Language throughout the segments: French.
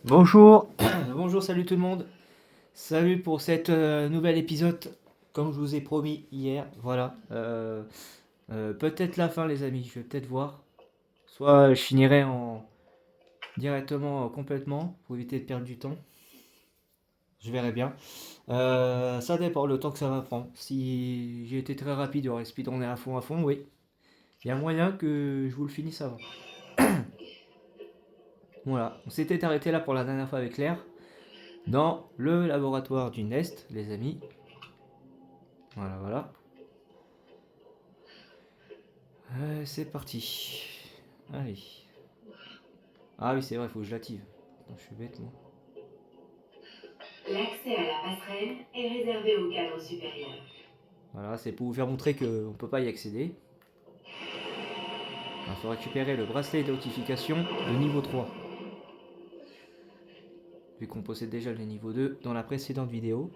Bonjour, bonjour, salut tout le monde. Salut pour cette nouvel épisode, comme je vous ai promis hier. Voilà. Peut-être la fin, les amis. Je vais peut-être voir. Soit je finirai en directement complètement pour éviter de perdre du temps. Je verrai bien. Ça dépend le temps que ça va prendre. Si j'ai été très rapide, il y aurait speedrunner à fond, oui. Il y a moyen que je vous le finisse avant. Voilà. On s'était arrêté là pour la dernière fois avec l'air. Dans le laboratoire du Nest, les amis. Voilà, voilà. C'est parti. Allez. Ah oui, c'est vrai, il faut que je l'active. Attends, je suis bête, moi. L'accès à la passerelle est réservé au cadre supérieur. Voilà, c'est pour vous faire montrer qu'on ne peut pas y accéder. Il faut récupérer le bracelet de notification de niveau 3. Vu qu'on possède déjà le niveau 2 dans la précédente vidéo.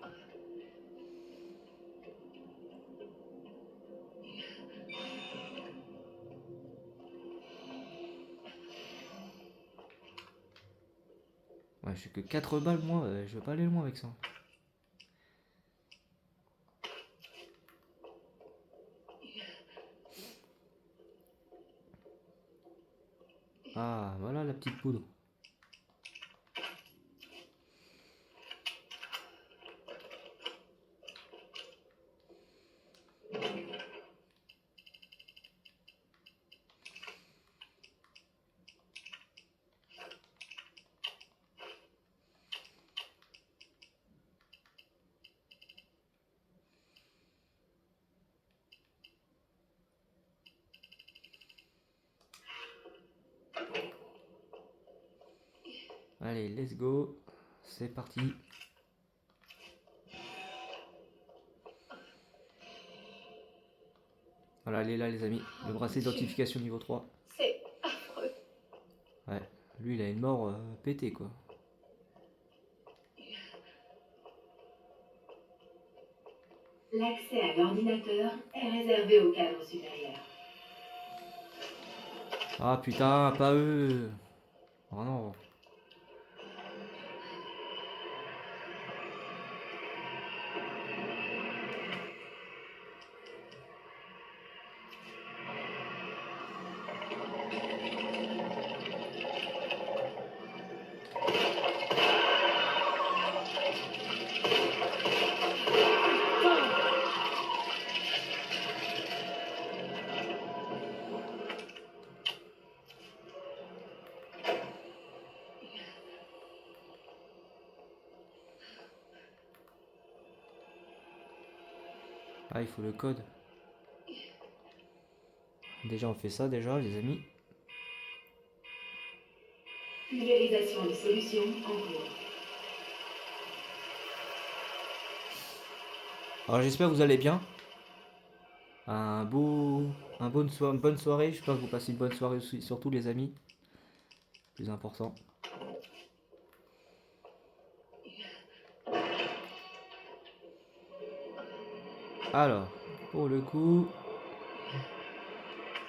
Ouais, j'ai que 4 balles, moi. Je vais pas aller loin avec ça. Ah, voilà la petite poudre. Allez, let's go. C'est parti. Voilà, elle est là, les amis. Le Oh mon bracelet de Dieu, notification niveau 3. c'est affreux. Ouais, lui, il a une mort pétée, quoi. L'accès à l'ordinateur est réservé au cadre supérieur. Ah putain, pas eux. Oh non. Ah, il faut le code. Déjà, on fait ça, déjà, les amis. Pulvérisation de solutions en cours. Alors, j'espère que vous allez bien. Une bonne soirée. J'espère que vous passez une bonne soirée aussi, surtout, les amis. Plus important. Alors, pour le coup,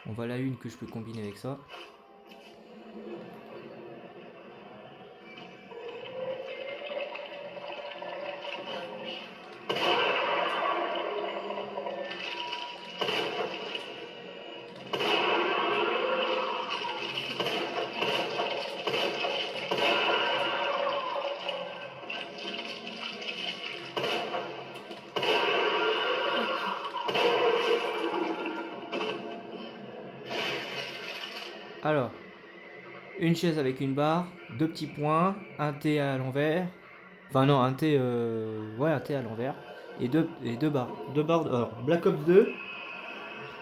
on va la une que je peux combiner avec ça. Alors, une chaise avec une barre, deux petits points, un T à l'envers. Enfin non, un T, ouais, un T à l'envers. Et deux barres. Deux barres, alors, Black Ops 2,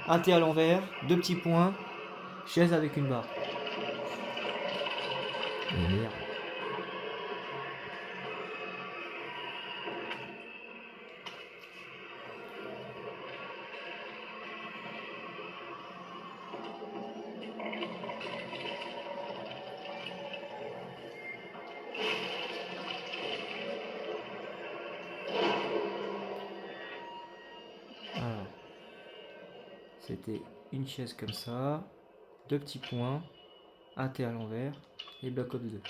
un T à l'envers, deux petits points, chaise avec une barre. Mais merde. Alors, c'était une chaise comme ça, deux petits points, un T à l'envers et Black Ops 2.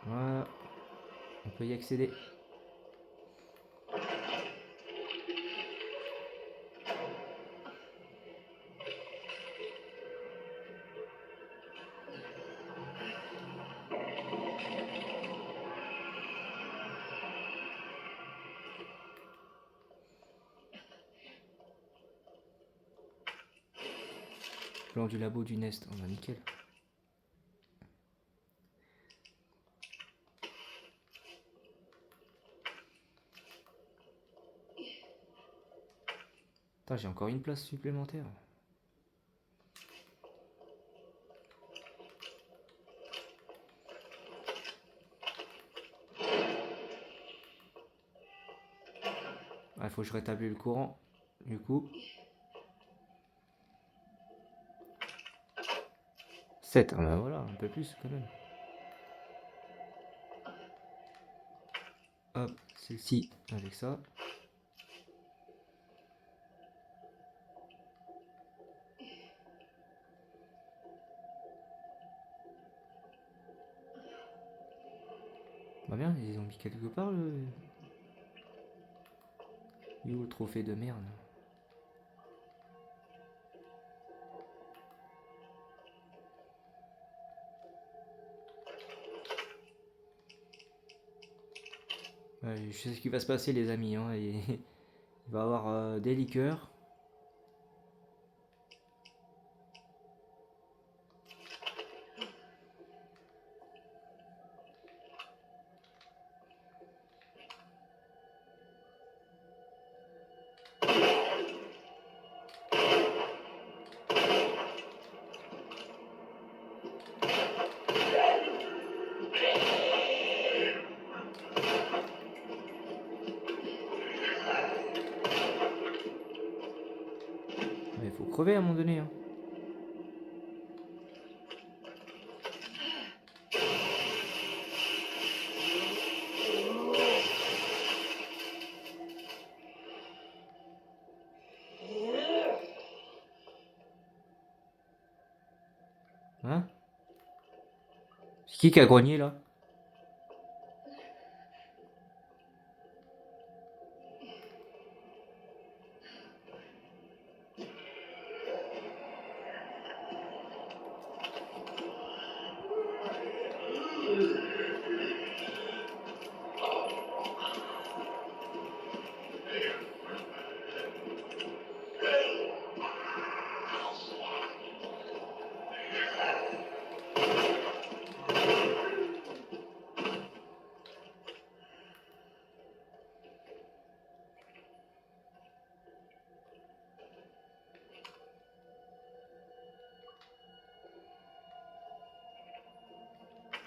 Voilà. On peut y accéder. Plan du labo du Nest. Oh bah nickel. Putain, j'ai encore une place supplémentaire. Ah, il faut que je rétablisse le courant. Du coup. 7. Ah bah voilà, un peu plus quand même. Hop, celle-ci avec ça. Bah bien, ils ont mis quelque part le... Il est où le trophée de merde? Ouais, je sais ce qui va se passer les amis. Hein, et... Il va y avoir des liqueurs. Il faut crever à un moment donné. Hein. Hein? C'est qui a grogné là?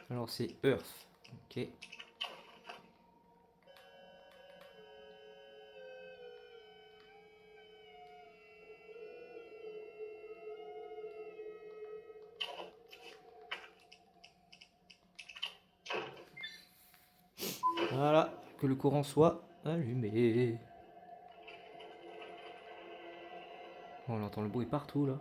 Alors c'est Earth. Ok. Voilà, que le courant soit allumé. On entend le bruit partout là.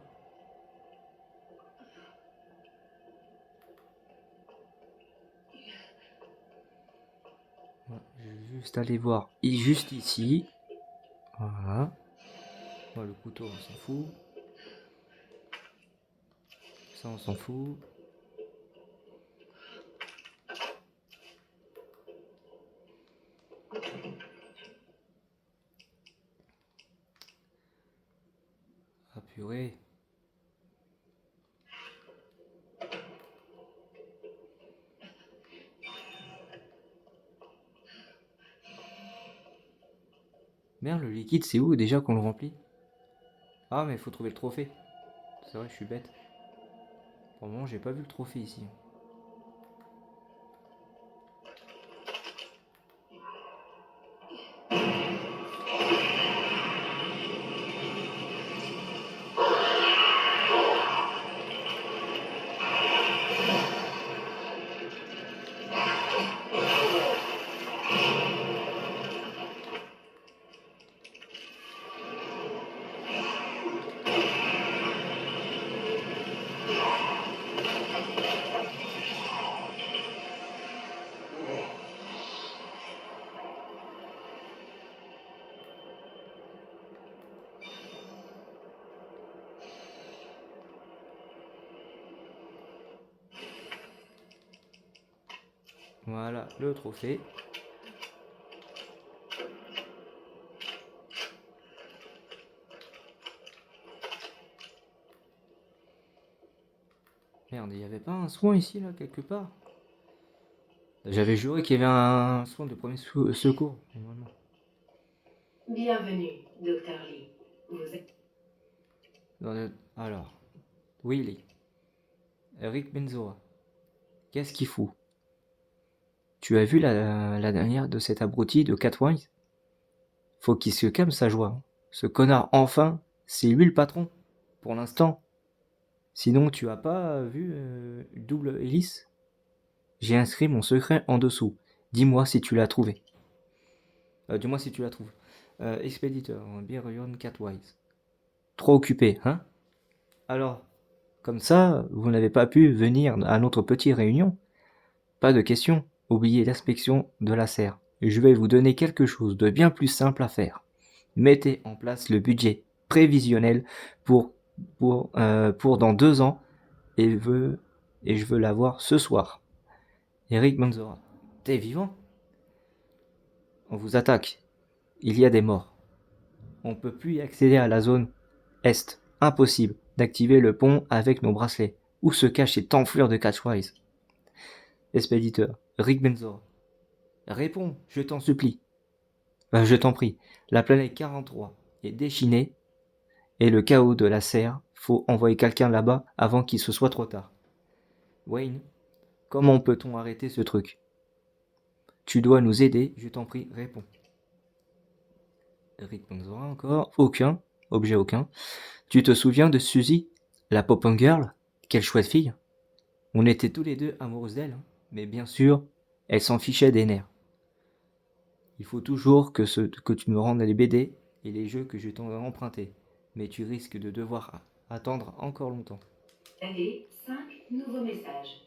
Ouais, je vais juste aller voir juste ici. Voilà. Ouais, le couteau on s'en fout. Ça on s'en fout. Ah purée. Merde, le liquide c'est où déjà qu'on le remplit? Ah mais il faut trouver le trophée. C'est vrai, je suis bête. Pour le moment j'ai pas vu le trophée ici. Voilà, le trophée. Merde, il n'y avait pas un soin ici, là, quelque part? J'avais juré qu'il y avait un soin de premier secours, normalement. Bienvenue, Dr. Lee. Vous êtes... Alors, Willy, Rick Benzora, qu'est-ce qu'il fout? Tu as vu la dernière de cet abruti de Catwise? Faut qu'il se calme sa joie, hein. Ce connard, enfin, c'est lui le patron, pour l'instant. Sinon, tu as pas vu double hélice? J'ai inscrit mon secret en dessous. Dis-moi si tu l'as trouvé. Dis-moi si tu la trouves. Expéditeur, Birion Catwise. Trop occupé, hein? Alors, comme ça, vous n'avez pas pu venir à notre petite réunion? Pas de question. Oubliez l'inspection de la serre. Je vais vous donner quelque chose de bien plus simple à faire. Mettez en place le budget prévisionnel pour, pour dans 2 ans et je veux l'avoir ce soir. Eric Manzora. T'es vivant? On vous attaque. Il y a des morts. On peut plus y accéder à la zone Est. Impossible d'activer le pont avec nos bracelets. Où se cache cette enflure de Catchwise? Expéditeur. Rick Benzora. Réponds, je t'en supplie. Je t'en prie. La planète 43 est déchaînée et le chaos de la serre. Faut envoyer quelqu'un là-bas avant qu'il se soit trop tard. Wayne, comment peut-on arrêter ce truc? Tu dois nous aider, je t'en prie, réponds. Rick Benzora encore. Aucun. Objet aucun. Tu te souviens de Suzy, la Pop-Punk Girl? Quelle chouette fille. On était tous les deux amoureux d'elle, hein. Mais bien sûr, elle s'en fichait des nerfs. Il faut toujours que tu me rendes les BD et les jeux que je t'en ai empruntés. Mais tu risques de devoir attendre encore longtemps. Allez, 5 nouveaux messages.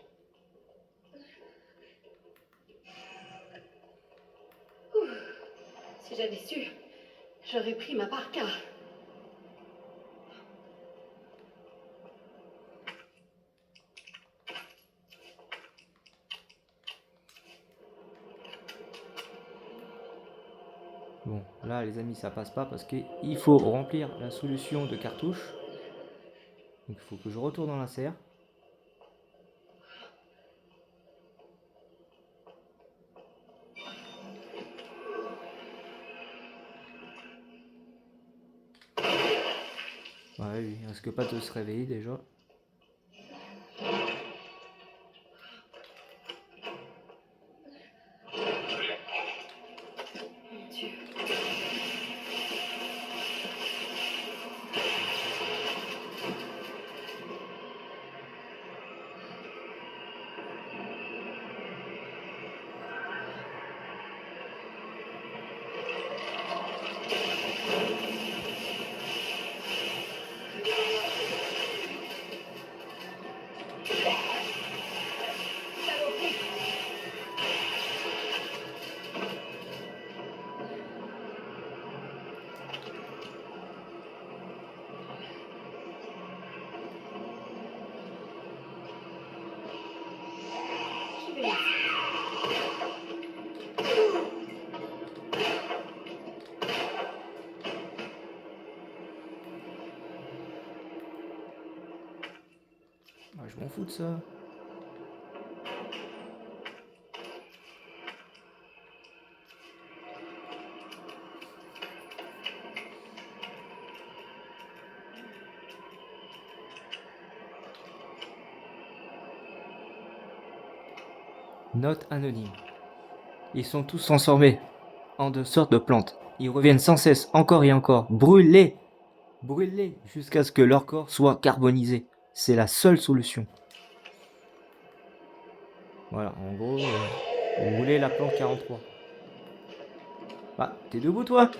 Si j'avais su, j'aurais pris ma parka. Bon, là les amis, ça passe pas parce qu'il faut remplir la solution de cartouche. Donc il faut que je retourne dans la serre. Ouais, il risque pas de se réveiller déjà. Mon Dieu. Je vais ici. Je m'en fous de ça. Note anonyme. Ils sont tous transformés en de sortes de plantes. Ils reviennent sans cesse, encore et encore. Brûlez! Brûlez jusqu'à ce que leur corps soit carbonisé. C'est la seule solution. Voilà, en gros, vous voulez la plante 43. Bah, t'es debout toi?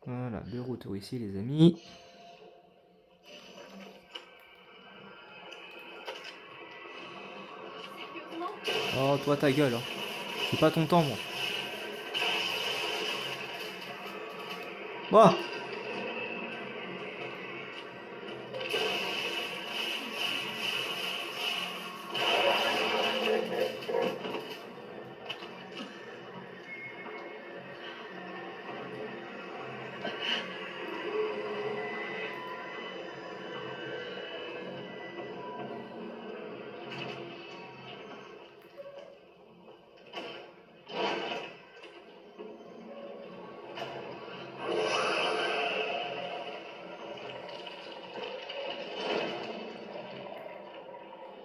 Voilà, de retour ici les amis. Oh, toi, ta gueule. Hein. C'est pas ton temps, moi. Moi.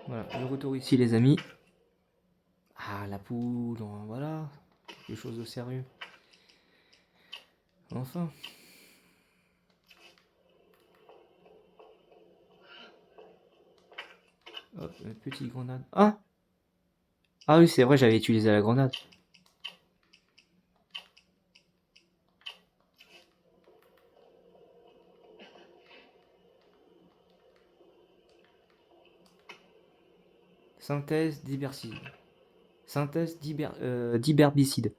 Voilà, de retour ici, les amis. Ah, la poudre, voilà. Quelque chose de sérieux. Enfin. Hop, une petite grenade. Ah! Ah oui, c'est vrai, j'avais utilisé la grenade. Synthèse d'herbicide. Synthèse d'herbicide.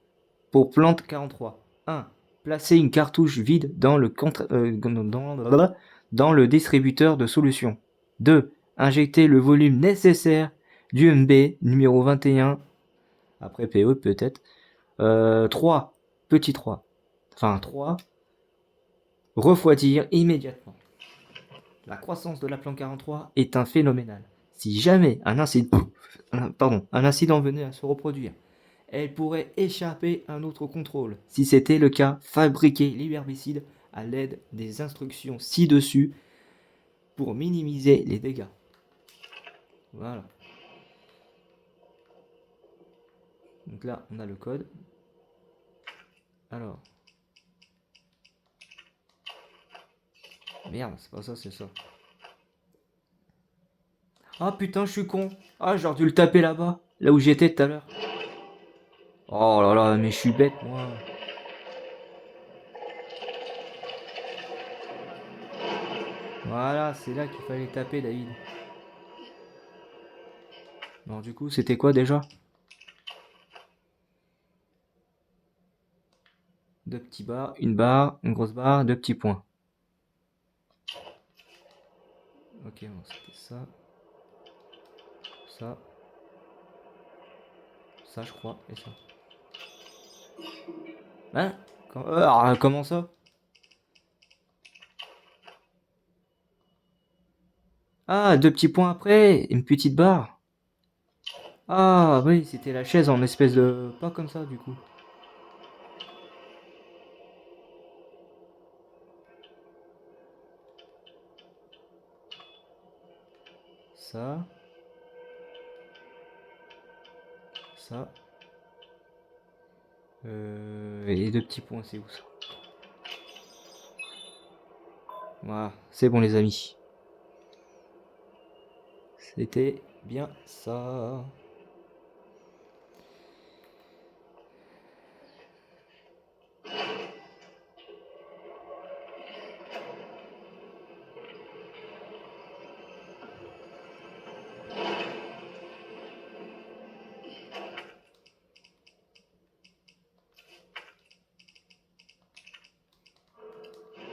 Pour plante 43. 1. Placer une cartouche vide dans dans le distributeur de solution. 2. Injecter le volume nécessaire du MB numéro 21. Après PE peut-être. 3. Petit 3. Enfin 3. Refroidir immédiatement. La croissance de la plante 43 est un phénoménal. Si jamais un incident venait à se reproduire, elle pourrait échapper à notre contrôle. Si c'était le cas, fabriquez l'herbicide à l'aide des instructions ci-dessus pour minimiser les dégâts. Voilà. Donc là, on a le code. Alors. Merde, c'est pas ça, c'est ça. Ah putain, je suis con. Ah, j'aurais dû le taper là-bas, là où j'étais tout à l'heure. Oh là là, mais je suis bête, moi. Voilà, c'est là qu'il fallait taper, David. Alors du coup, c'était quoi déjà? Deux petits barre, une grosse barre, deux petits points. Ok, bon, c'était ça. Ça je crois, et ça. Hein? Comment ça? Ah, deux petits points après, une petite barre. Ah oui, c'était la chaise en espèce de... Pas comme ça du coup. Ça. Ça. Et les deux petits points, c'est où ça? Voilà, c'est bon les amis. C'était bien ça.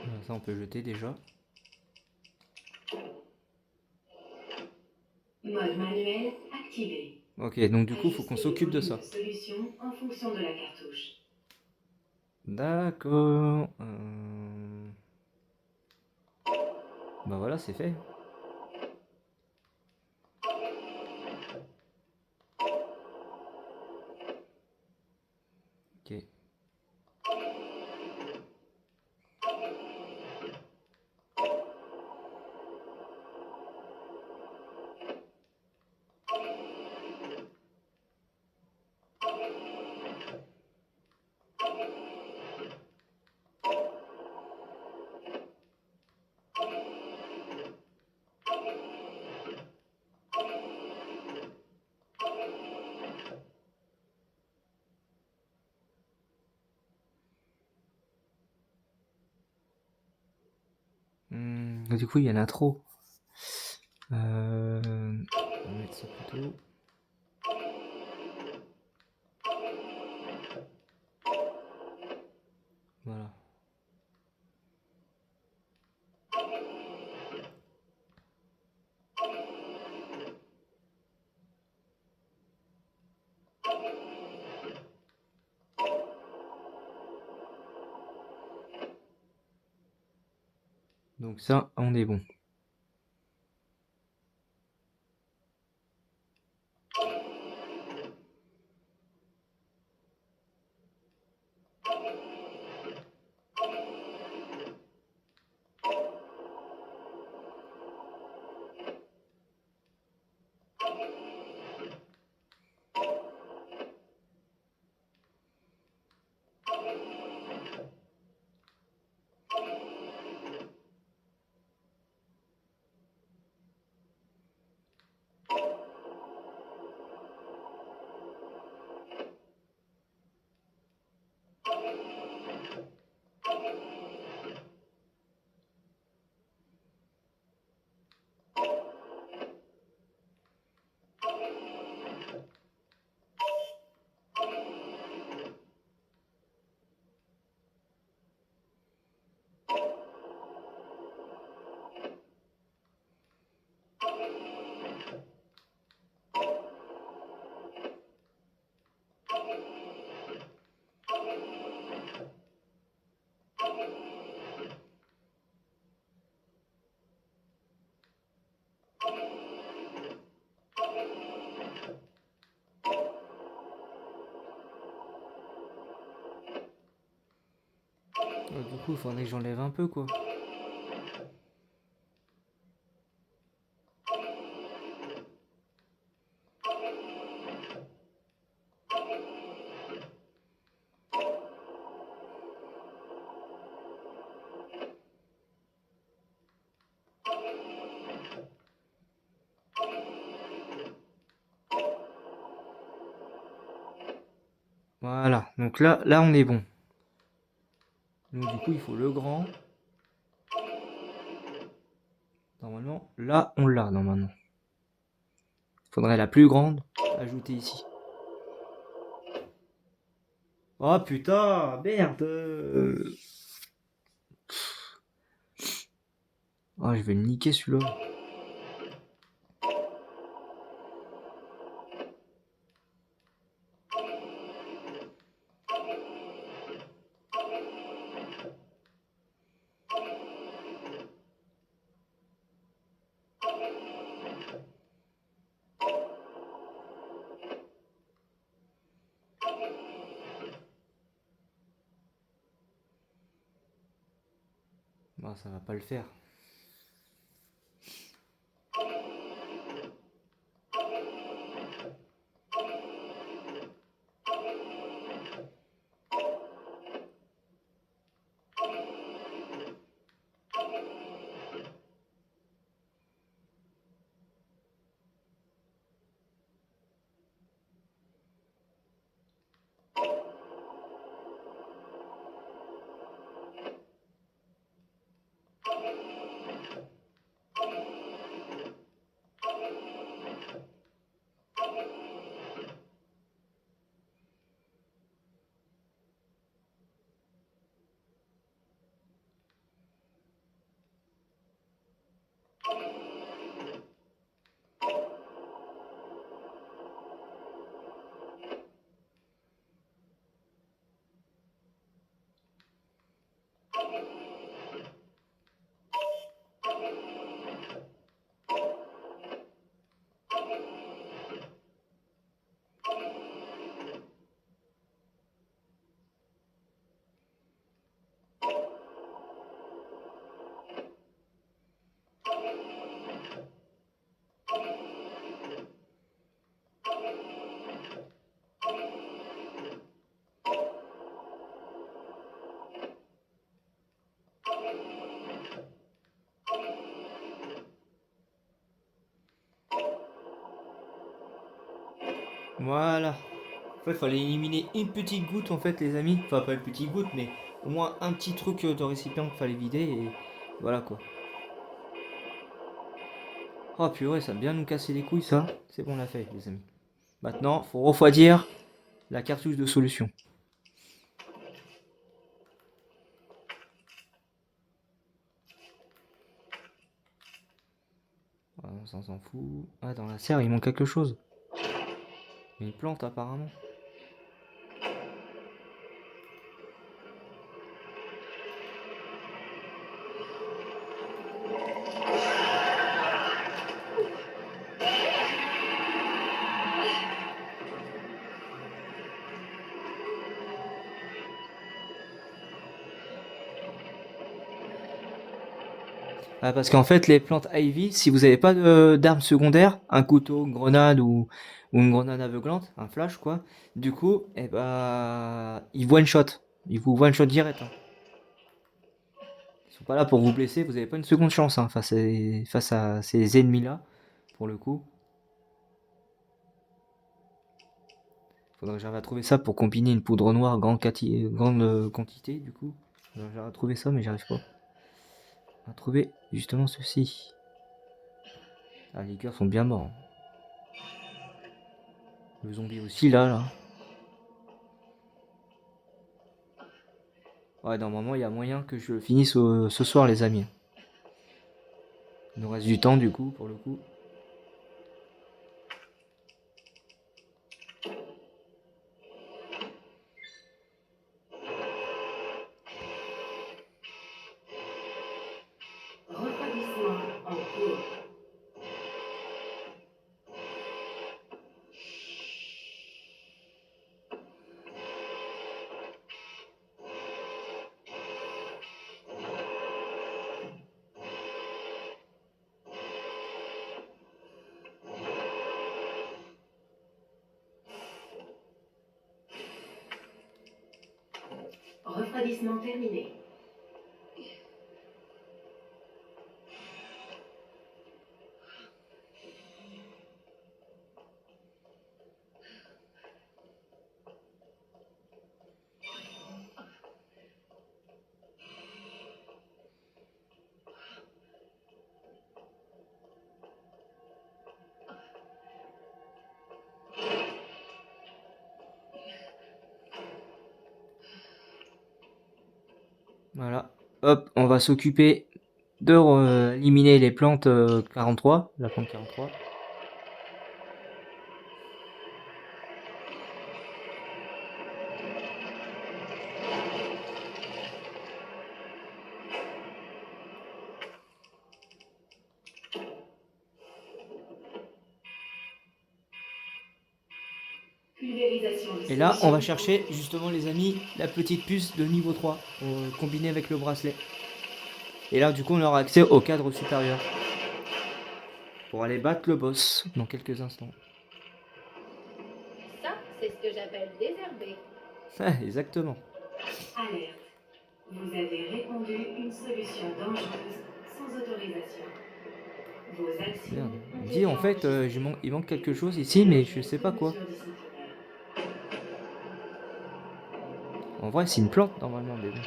Voilà, ça on peut jeter déjà. Mode manuel activé. Ok, donc du coup, faut qu'on Ajustez le s'occupe de volume ça. de solution en fonction de la cartouche. D'accord. Bah voilà, c'est fait. Ok. Du coup, il y en a trop. On va mettre ça plutôt. Voilà. Donc ça, on est bon. Du coup, il faudrait que j'enlève un peu, quoi. Voilà, donc là on est bon. Donc du coup, il faut le grand. Normalement, là, on l'a, normalement. Il faudrait la plus grande, ajouter ici. Oh putain, merde. Oh, je vais le niquer celui-là. Bon, ça va pas le faire. Voilà. En fait, il fallait éliminer une petite goutte, en fait, les amis. Enfin, pas une petite goutte, mais au moins un petit truc de récipient qu'il fallait vider. Et voilà, quoi. Oh purée, ça a bien nous casser les couilles, ça. C'est bon, on l'a fait, les amis. Maintenant, faut refroidir la cartouche de solution. Ça, on s'en fout. Ah, dans la serre, il manque quelque chose. Une plante, apparemment. Ah, parce qu'en fait, les plantes Ivy, si vous n'avez pas d'arme secondaire, un couteau, une grenade ou une grenade aveuglante, un flash quoi, du coup, eh bah, ils one shot. Ils vous one shot direct. Hein. Ils sont pas là pour vous blesser, vous n'avez pas une seconde chance hein, face à ces ennemis-là, pour le coup. Faudrait que j'arrive à trouver ça pour combiner une poudre noire grande quantité, du coup. J'arrive à trouver ça, mais j'arrive pas à trouver justement ceci. Ah, les cœurs sont bien morts. Le zombie aussi, là. Ouais, normalement, il y a moyen que je le finisse ce soir, les amis. Il nous reste du temps, du coup, pour le coup. Refroidissement en cours. Refroidissement terminé. Voilà. Hop, on va s'occuper de éliminer les plantes 43, la plante 43. Pulvérisation de Et là, on va solution. chercher, justement, les amis, la petite puce de niveau 3, combinée avec le bracelet. Et là, du coup, on aura accès au cadre supérieur. Pour aller battre le boss dans quelques instants. Ça, c'est ce que j'appelle désherber. Exactement. Alerte. Vous avez répandu une solution dangereuse sans autorisation. Vos actions Merde. ont Il me été dit, en fait, enregistrées. il manque quelque chose ici, mais je sais pas Toute quoi. mesure disciplinaire. En vrai, c'est une plante, normalement, mais bon.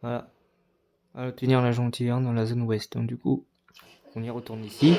Voilà. À obtenir la gentilleur dans la zone ouest. Donc, du coup, on y retourne ici.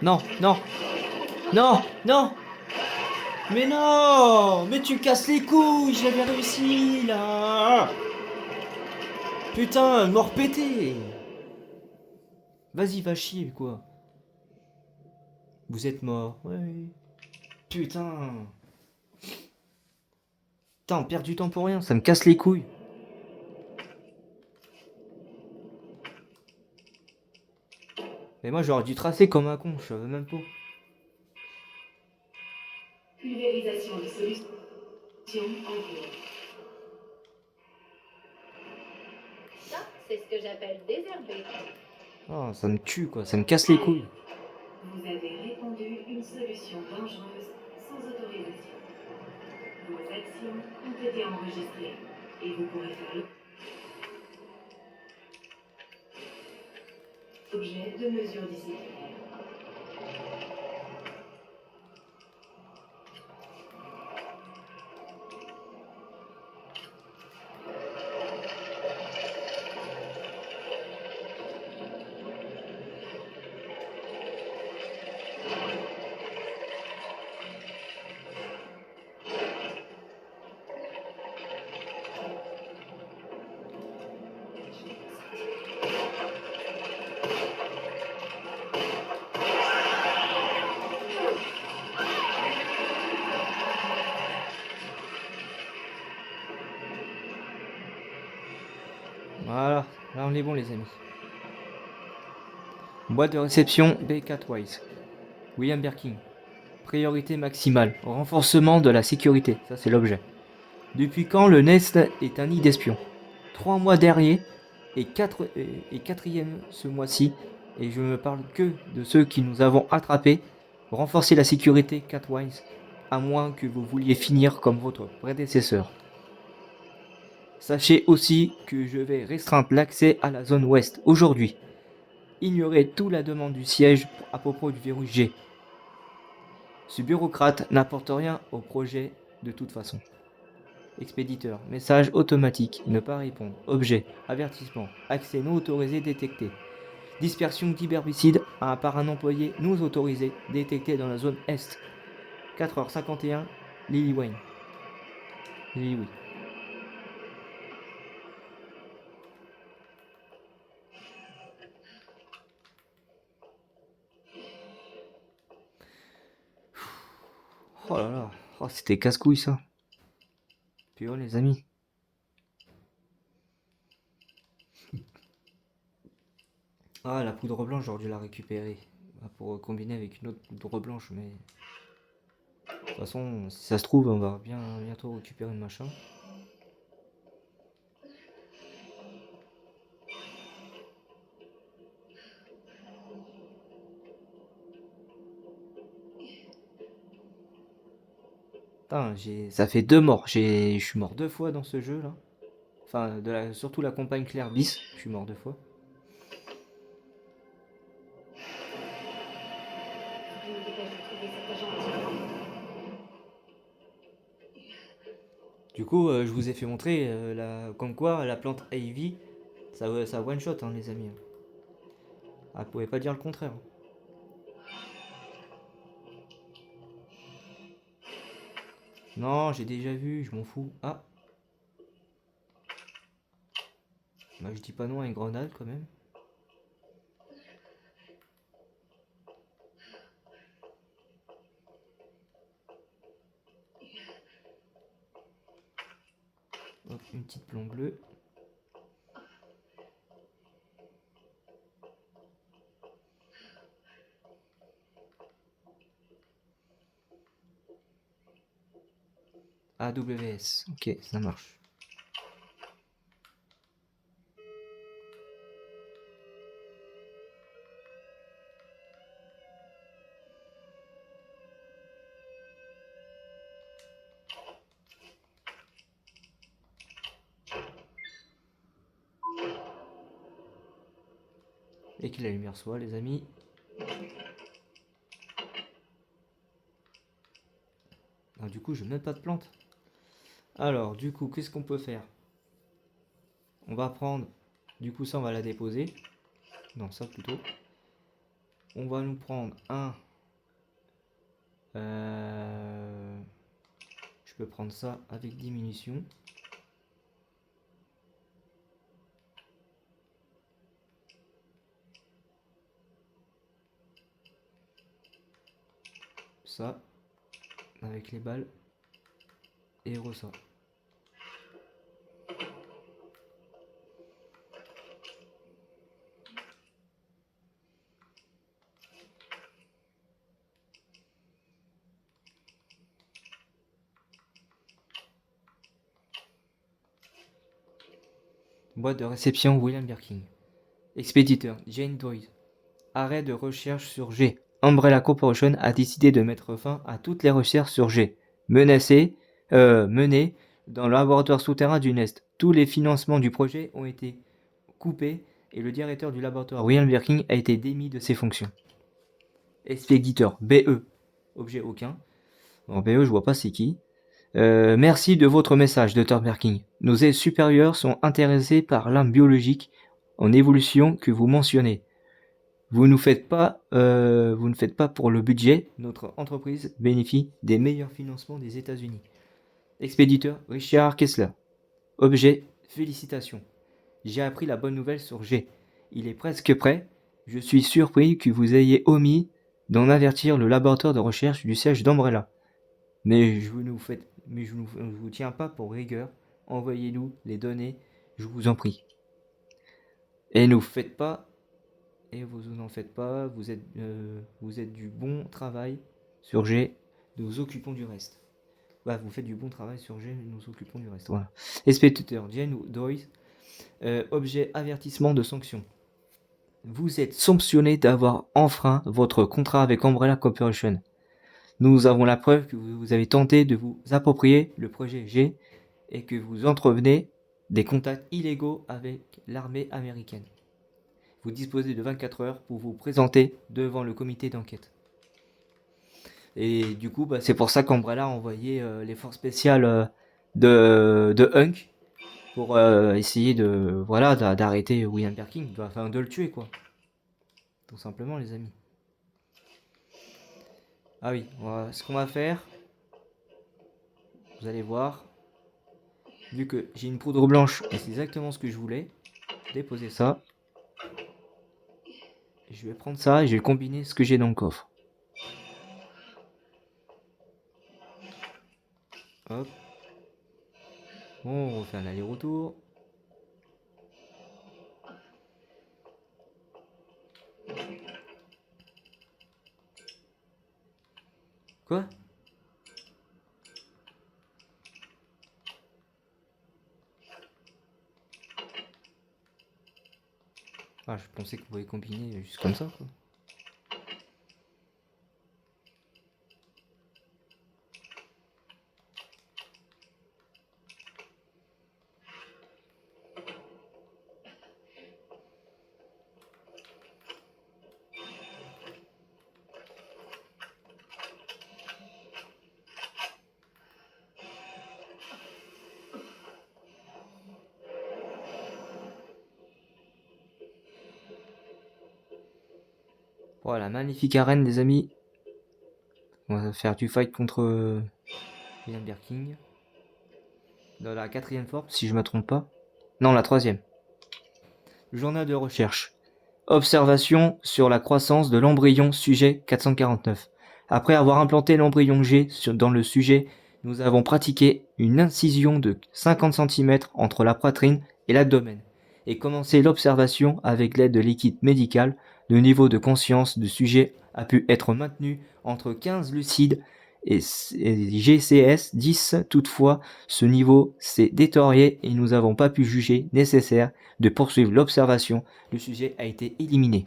Non, non, non, non. Mais non! Mais tu casses les couilles, j'avais réussi là! Putain, mort pété! Vas-y, va chier quoi. Vous êtes mort. Ouais. Putain. Putain, on perd du temps pour rien, ça me casse les couilles. Mais moi j'aurais dû tracer comme un con, je savais même pas. Pulvérisation de solution en cours. Ça, c'est ce que j'appelle désherber. Oh, ça me tue quoi, ça me casse les couilles. Vous avez répandu une solution dangereuse sans autorisation. Vos actions ont été enregistrées et vous pourrez faire l'objet de mesures disciplinaires. Voilà, là on est bon les amis. Boîte de réception B4 Wise. William Birkin. Priorité maximale. Renforcement de la sécurité. Ça c'est l'objet. Depuis quand le Nest est un nid d'espions? 3 mois dernier et 4e ce mois-ci. Et je ne parle que de ceux qui nous avons attrapés. Renforcer la sécurité Catwise. À moins que vous vouliez finir comme votre prédécesseur. Sachez aussi que je vais restreindre l'accès à la zone ouest aujourd'hui. Ignorez toute la demande du siège à propos du verrou G. Ce bureaucrate n'apporte rien au projet de toute façon. Expéditeur, message automatique, ne pas répondre, objet, avertissement, accès non autorisé détecté. Dispersion d'herbicides par un employé non autorisé détecté dans la zone Est. 4h51, Lily Wayne. Lily, oui. Oh là là, oh, c'était casse-couille ça. Puis oh les amis. Ah, la poudre blanche, j'aurais dû la récupérer. Pour combiner avec une autre poudre blanche, mais... De toute façon, si ça se trouve, on va bientôt récupérer le machin. Putain, ça fait 2 morts. Je suis mort 2 fois dans ce jeu là. Enfin, surtout la campagne Claire bis, je suis mort 2 fois. Je me dépêche de trouver cet agent. Du coup, je vous ai fait montrer comme quoi la plante Ivy, ça one shot hein, les amis. Ah, vous pouvez pas dire le contraire. Non, j'ai déjà vu, je m'en fous. Ah. Bah, je dis pas non à une grenade quand même. Hop, une petite plombe bleue. AWS, ok, ça marche. Et que la lumière soit, les amis. Ah, du coup, je n'ai même pas de plante. Alors, du coup, qu'est-ce qu'on peut faire? On va prendre... Du coup, ça, on va la déposer. Non, ça plutôt. On va nous prendre un. Je peux prendre ça avec diminution. Ça, avec les balles. Et ça. Boîte de réception William Birkin. Expéditeur Jane Doyle. Arrêt de recherche sur G. Umbrella Corporation a décidé de mettre fin à toutes les recherches sur G. Menées dans le laboratoire souterrain du Nest. Tous les financements du projet ont été coupés et le directeur du laboratoire William Birkin a été démis de ses fonctions. Expéditeur BE. Objet aucun. Bon, BE, je vois pas c'est qui. Merci de votre message, Dr. Birkin. Nos supérieurs sont intéressés par l'arme biologique en évolution que vous mentionnez. Vous ne faites pas pour le budget. Notre entreprise bénéficie des meilleurs financements des États-Unis. Expéditeur Richard Kessler. Objet, félicitations. J'ai appris la bonne nouvelle sur G. Il est presque prêt. Je suis surpris que vous ayez omis d'en avertir le laboratoire de recherche du siège d'Umbrella. Mais je ne vous tiens pas pour rigueur. Envoyez-nous les données, je vous en prie. Et vous n'en faites pas, vous êtes du bon travail sur G, nous occupons du reste. Bah, vous faites du bon travail sur G, nous occupons du reste. Voilà. Expéditeur Jane Doyle, objet avertissement de sanction. Vous êtes sanctionné d'avoir enfreint votre contrat avec Umbrella Corporation. Nous avons la preuve que vous avez tenté de vous approprier le projet G et que vous entretenez des contacts illégaux avec l'armée américaine. Vous disposez de 24 heures pour vous présenter devant le comité d'enquête. Et du coup, c'est pour ça qu'Umbrella a envoyé les forces spéciales de Hunk pour essayer d'arrêter William Birkin, enfin de le tuer quoi. Tout simplement les amis. Ah oui, voilà, ce qu'on va faire, vous allez voir, vu que j'ai une poudre blanche et c'est exactement ce que je voulais, déposer ça. Je vais prendre ça et je vais combiner ce que j'ai dans le coffre. Hop. Bon, on refait un aller-retour. Quoi? Ah, je pensais qu'on pouvait combiner juste comme ça, quoi. Voilà, magnifique arène, les amis. On va faire du fight contre William Birkin. Dans la 4e forme, si je me trompe pas. Non, la 3e. Journal de recherche. Observation sur la croissance de l'embryon sujet 449. Après avoir implanté l'embryon G dans le sujet, nous avons pratiqué une incision de 50 cm entre la poitrine et l'abdomen et commencé l'observation avec l'aide de liquide médical. Le niveau de conscience du sujet a pu être maintenu entre 15 lucides et GCS 10. Toutefois, ce niveau s'est détérioré et nous n'avons pas pu juger nécessaire de poursuivre l'observation. Le sujet a été éliminé.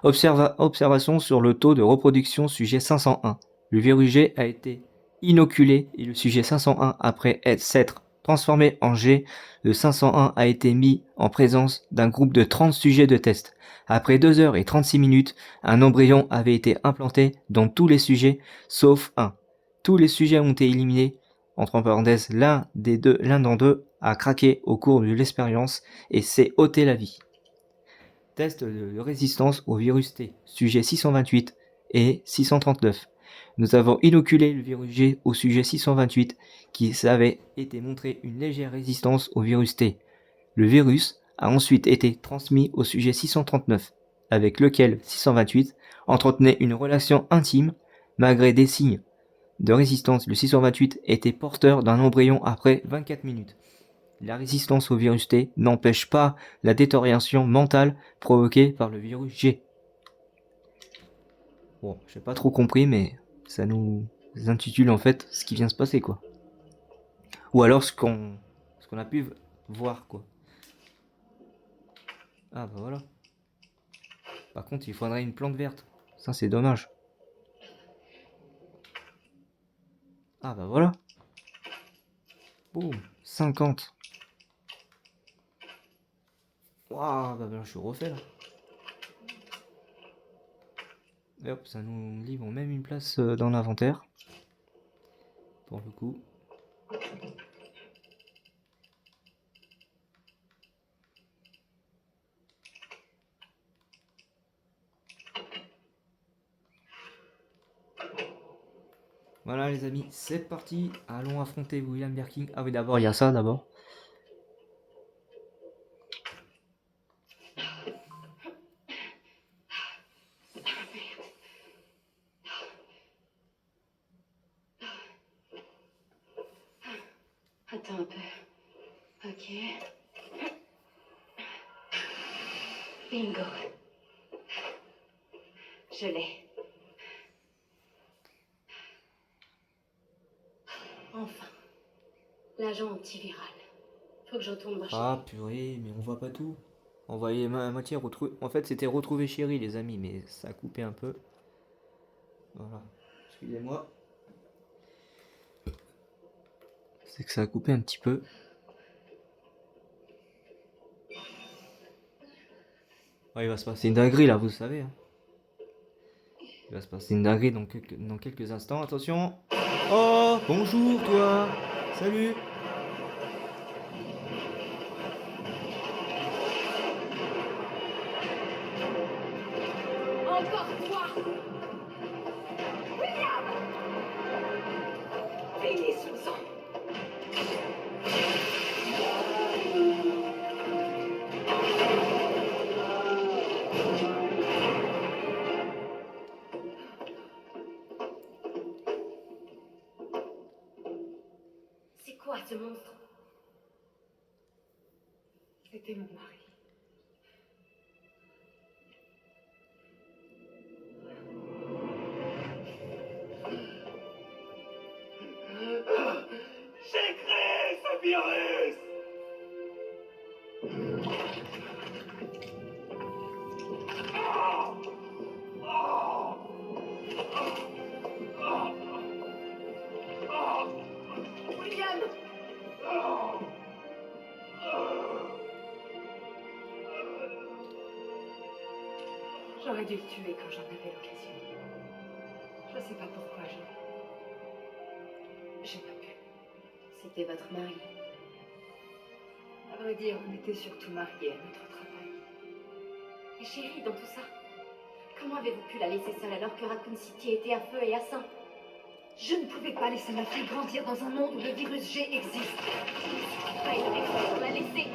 Observation sur le taux de reproduction sujet 501. Le virus G a été inoculé et le sujet 501, après s'être transformé en G, le 501 a été mis en présence d'un groupe de 30 sujets de test. Après 2 heures et 36 minutes, un embryon avait été implanté dans tous les sujets, sauf un. Tous les sujets ont été éliminés. Entre parenthèses, l'un d'entre eux a craqué au cours de l'expérience et s'est ôté la vie. Test de résistance au virus T, sujet 628 et 639. Nous avons inoculé le virus G au sujet 628 qui avait été montré une légère résistance au virus T. Le virus a ensuite été transmis au sujet 639, avec lequel 628 entretenait une relation intime malgré des signes de résistance. Le 628 était porteur d'un embryon après 24 minutes. La résistance au virus T n'empêche pas la détérioration mentale provoquée par le virus G. Bon, j'ai pas trop compris, mais ça nous intitule en fait ce qui vient se passer, quoi. Ou alors ce qu'on a pu voir, quoi. Ah bah voilà. Par contre, il faudrait une plante verte. Ça, c'est dommage. Ah bah voilà. Boum, 50. Waouh, bah je suis refait là. Et hop, ça nous livre même une place dans l'inventaire. Pour le coup. Voilà les amis, c'est parti. Allons affronter William Birkin. Ah oui, d'abord, il y a ça d'abord. Attends un peu. Ok. Bingo. Je l'ai. Enfin. L'agent antiviral. Faut que je retourne voir Ah purée, mais on voit pas tout. On voyait à moitié retrouver. En fait, c'était retrouver Chéri, les amis, mais ça a coupé un peu. Voilà. Excusez-moi. C'est que ça a coupé un petit peu. Ouais, il va se passer une dinguerie là, vous savez. Hein. Il va se passer une dinguerie dans quelques instants. Attention. Oh, bonjour toi. Salut. Encore toi! William! Finissons-en! C'est quoi ce monstre? C'était mon mari. J'ai créé ce virus! William! J'aurais dû le tuer quand j'en avais l'occasion. Je sais pas pourquoi j'ai pas pu. C'était votre mari. À vrai dire, on était surtout mariés à notre travail. Et chérie, dans tout ça, comment avez-vous pu la laisser seule alors que Raccoon City était à feu et à sang? Je ne pouvais pas laisser ma fille grandir dans un monde où le virus G existe. Pas une raison pour la laisser.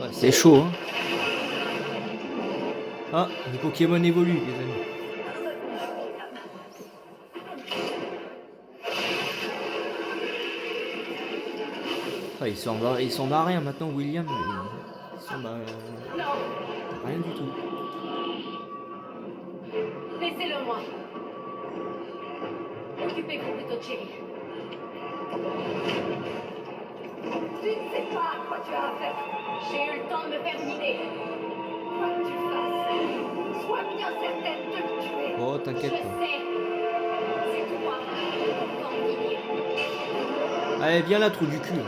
Ouais, c'est chaud, hein. Ah, les Pokémon évoluent, les amis. Ah, ils s'en bat rien maintenant, William. Ils s'en bat rien du tout. Laissez-le moi. Occupez-vous plutôt de chérie. Tu ne sais pas à quoi tu as affaire. J'ai eu le temps de me faire une idée. Quoi que tu fasses, sois bien certaine de le tuer. Oh, Je t'inquiète pas. sais. C'est toi. Quand finir. Allez, viens là, trou du cul.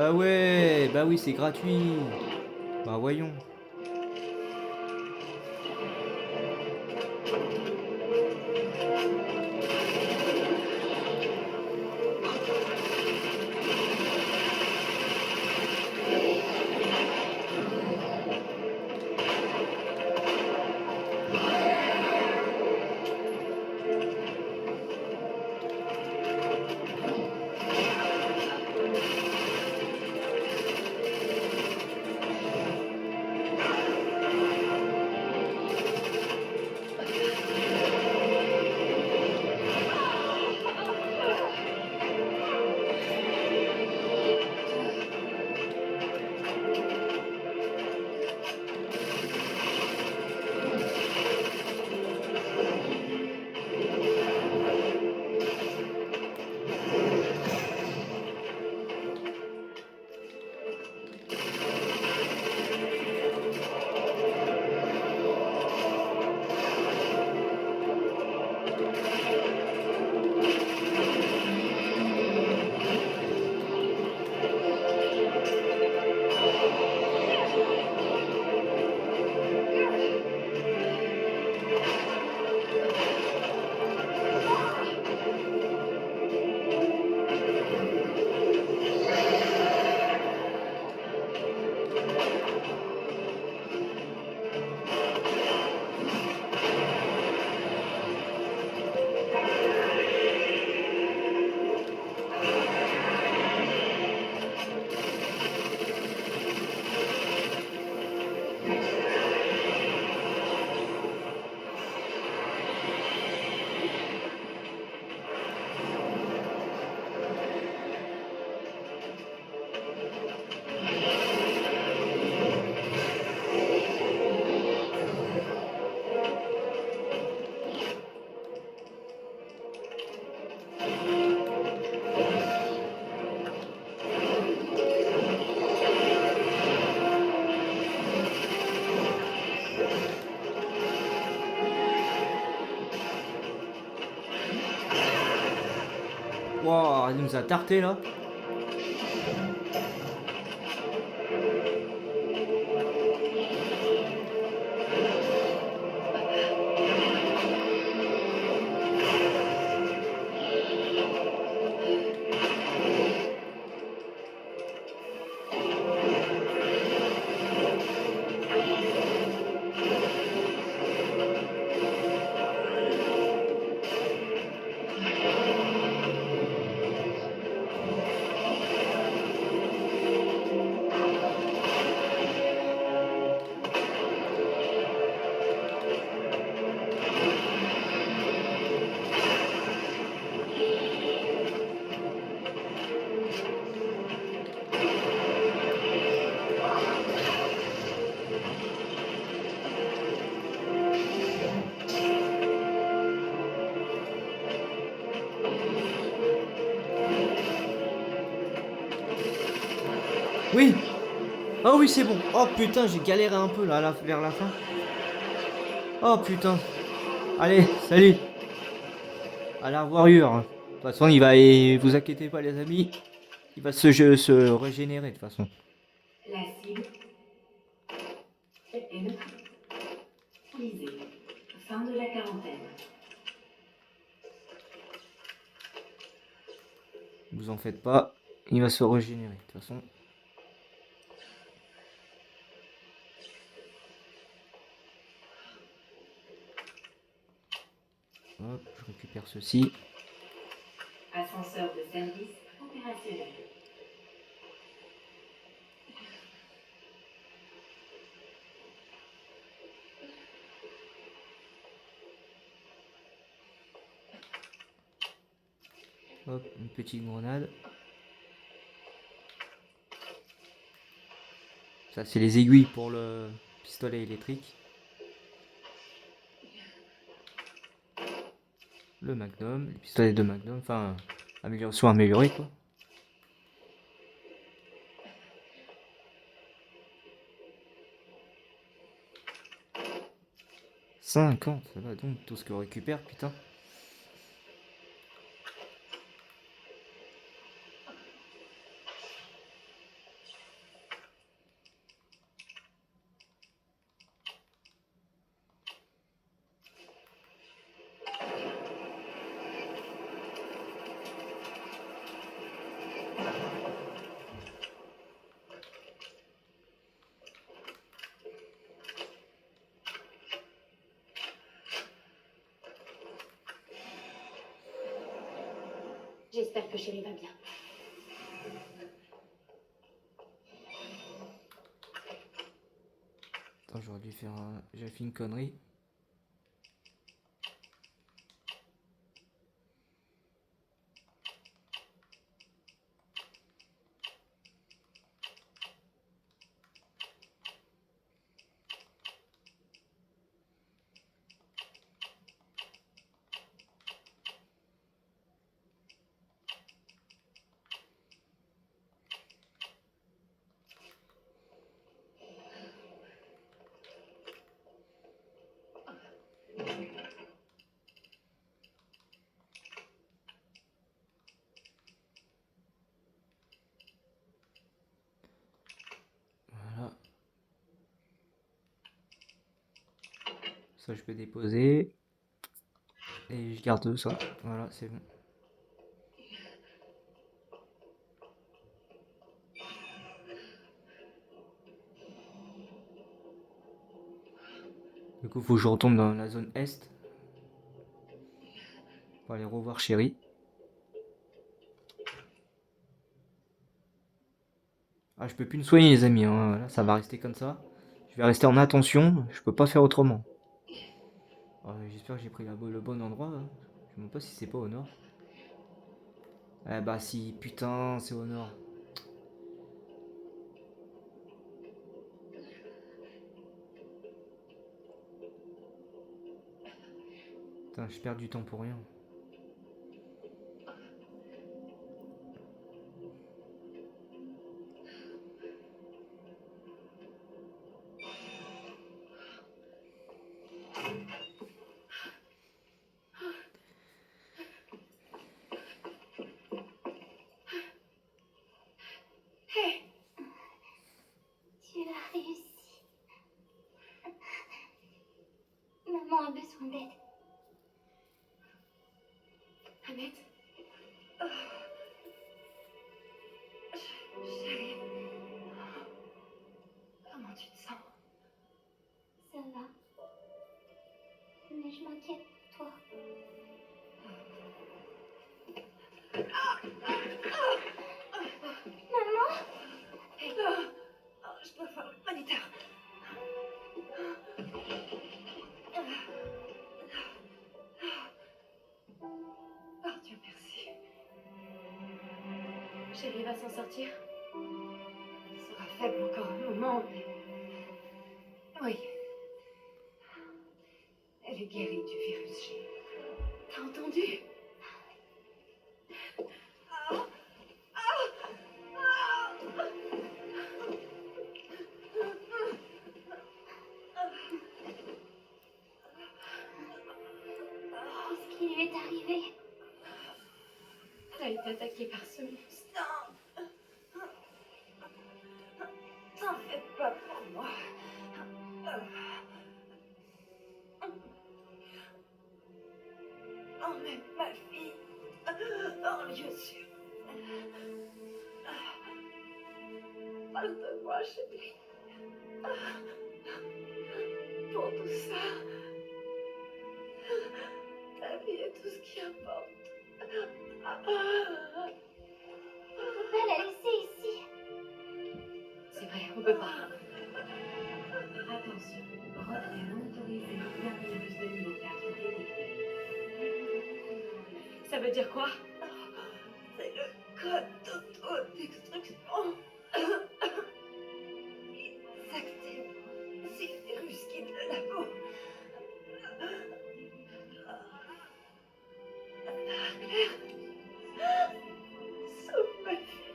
Bah ouais, bah oui, c'est gratuit. Bah voyons. Wow, il nous a tarté là. Oui. Oh oui, c'est bon. Oh putain, j'ai galéré un peu là vers la fin. Oh putain. Allez, salut. À la revoyure. De toute façon, il va. Vous inquiétez pas, les amis. Il va se régénérer de toute façon. La cible est neutralisée. Fin de la quarantaine. Vous en faites pas. Il va se régénérer de toute façon. Hop, je récupère ceci. Ascenseur de service opérationnel. Hop, une petite grenade. Ça, c'est les aiguilles pour le pistolet électrique. Le Magnum, les pistolets de Magnum, enfin, sont améliorés quoi. « 50, ça va donc tout ce qu'on récupère, putain. » J'espère que Chérie va bien. Attends, j'aurais dû faire un... J'ai fait une connerie. Voilà. Ça, je peux déposer. Et je garde ça. Voilà, c'est bon. Du coup, faut que je retourne dans la zone Est. Pour aller revoir Chérie. Ah, je peux plus me soigner, les amis. Hein. Voilà, ça va rester comme ça. Je vais rester en attention. Je peux pas faire autrement. J'espère que j'ai pris le bon endroit. Hein. Je sais même pas si c'est pas au nord. Eh bah si, putain, c'est au nord. Putain, je perds du temps pour rien. Hé, tu as réussi. Maman a besoin d'aide. Annette. Chérie. Comment tu te sens? Ça va. Mais je m'inquiète pour toi. Maman? Je dois faire l'humanitaire. Oh Dieu merci. Chérie va s'en sortir. Elle sera faible encore un moment, mais... Oui. Elle est guérie du virus, chérie. T'as entendu? Qu'est-ce qui lui est arrivé? Elle a été attaquée par ce monstre. T'en fais pas pour moi. Emmène ma fille en lieu sûr. Parle de moi, chérie. Pour tout ça, ta vie est tout ce qui importe. On peut pas la laisser ici. C'est vrai, on peut pas. Attention, retrait non autorisé d'un virus de niveau 4 détecté. Ça veut dire quoi? C'est le code d'auto-destruction. Il s'active si le virus quitte le labo. Claire, sauve ma fille.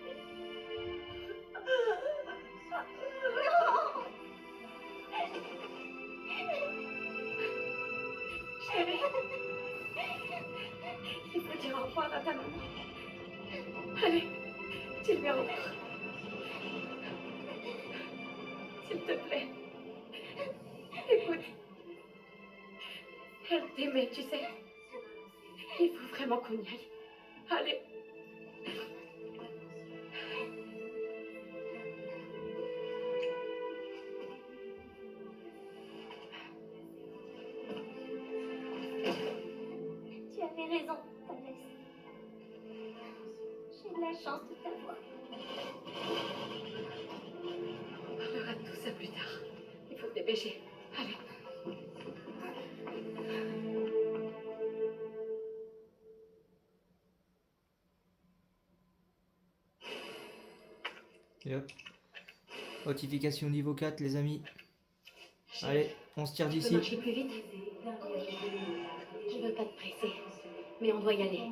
Chérie, il faut dire au revoir à ta maman. Allez, dis-lui au revoir. S'il te plaît. Écoute. Elle t'aimait, tu sais. Il faut vraiment qu'on y aille. Allez. Tu avais raison, Thalès. chance de t'avoir. On parlera de tout ça plus tard. Il faut te dépêcher. Allez. Et hop. Notification niveau 4 les amis. Allez, on se tire Tu peux d'ici. marcher plus vite? Je veux pas te presser, mais on doit y aller.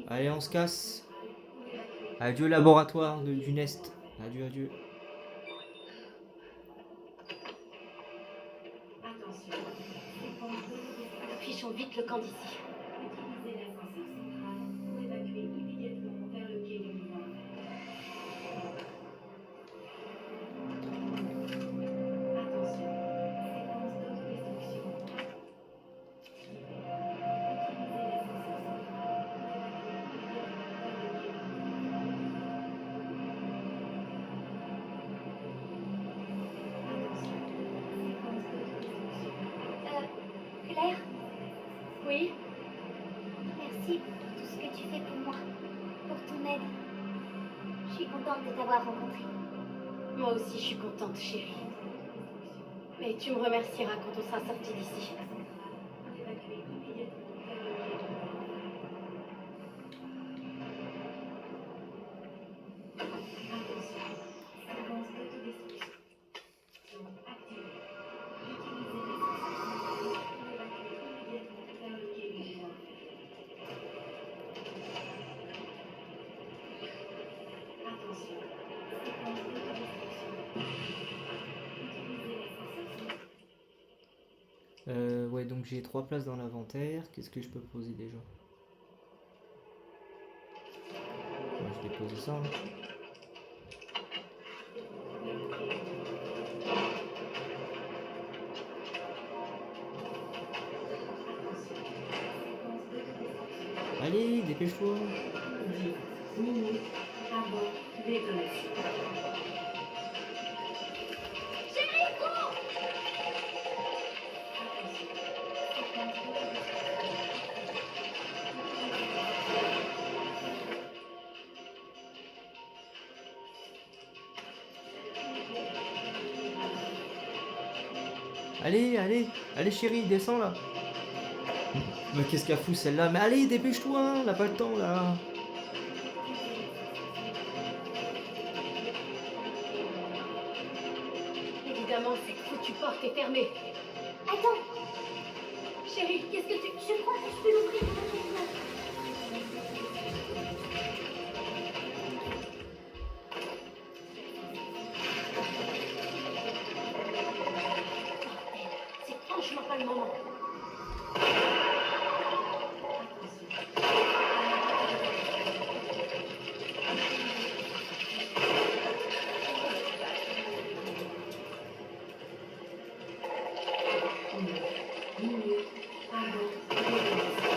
Allez, on se casse. Adieu laboratoire du Nest. Adieu, adieu. Attention, séquence d'autodéstruction. Affichons vite le camp d'ici. Utilisez l'ascenseur central pour évacuer immédiatement vers le quai du mouvement. Attention, séquence d'autodestruction. Utilisez l'ascenseur central pour évacuer immédiatement vers le quai du mouvement. Attention, séquence d'autodestruction. Claire, Oui? merci pour tout ce que tu fais pour moi, pour ton aide. Je suis contente de t'avoir rencontré. Moi aussi, je suis contente, chérie. Mais tu me remercieras quand on sera sorti d'ici. Pour évacuer immédiatement vers le quai du mouvement. Attention, séquence d'autodestruction activée. Utilisez l'ascenseur central pour évacuer immédiatement vers le quai du mouvement. Attention, séquence d'autodestruction. Utilisez l'ascenseur central. Ouais, donc j'ai 3 places dans l'inventaire. Qu'est-ce que je peux poser déjà? Moi, je vais poser ça. Hein. Allez, dépêche-toi. 10 minutes avant détonation. Attention, séquence d'autodestruction. Allez, allez, allez chérie, descends là. Mais qu'est-ce qu'elle fout celle-là? Mais allez, dépêche-toi, hein, on n'a pas le temps là. Évidemment, cette foutue porte est fermée. Attends, Chérie, qu'est-ce que tu... je crois que je peux l'ouvrir maintenant. C'est franchement pas le moment. Minutes avant détonation.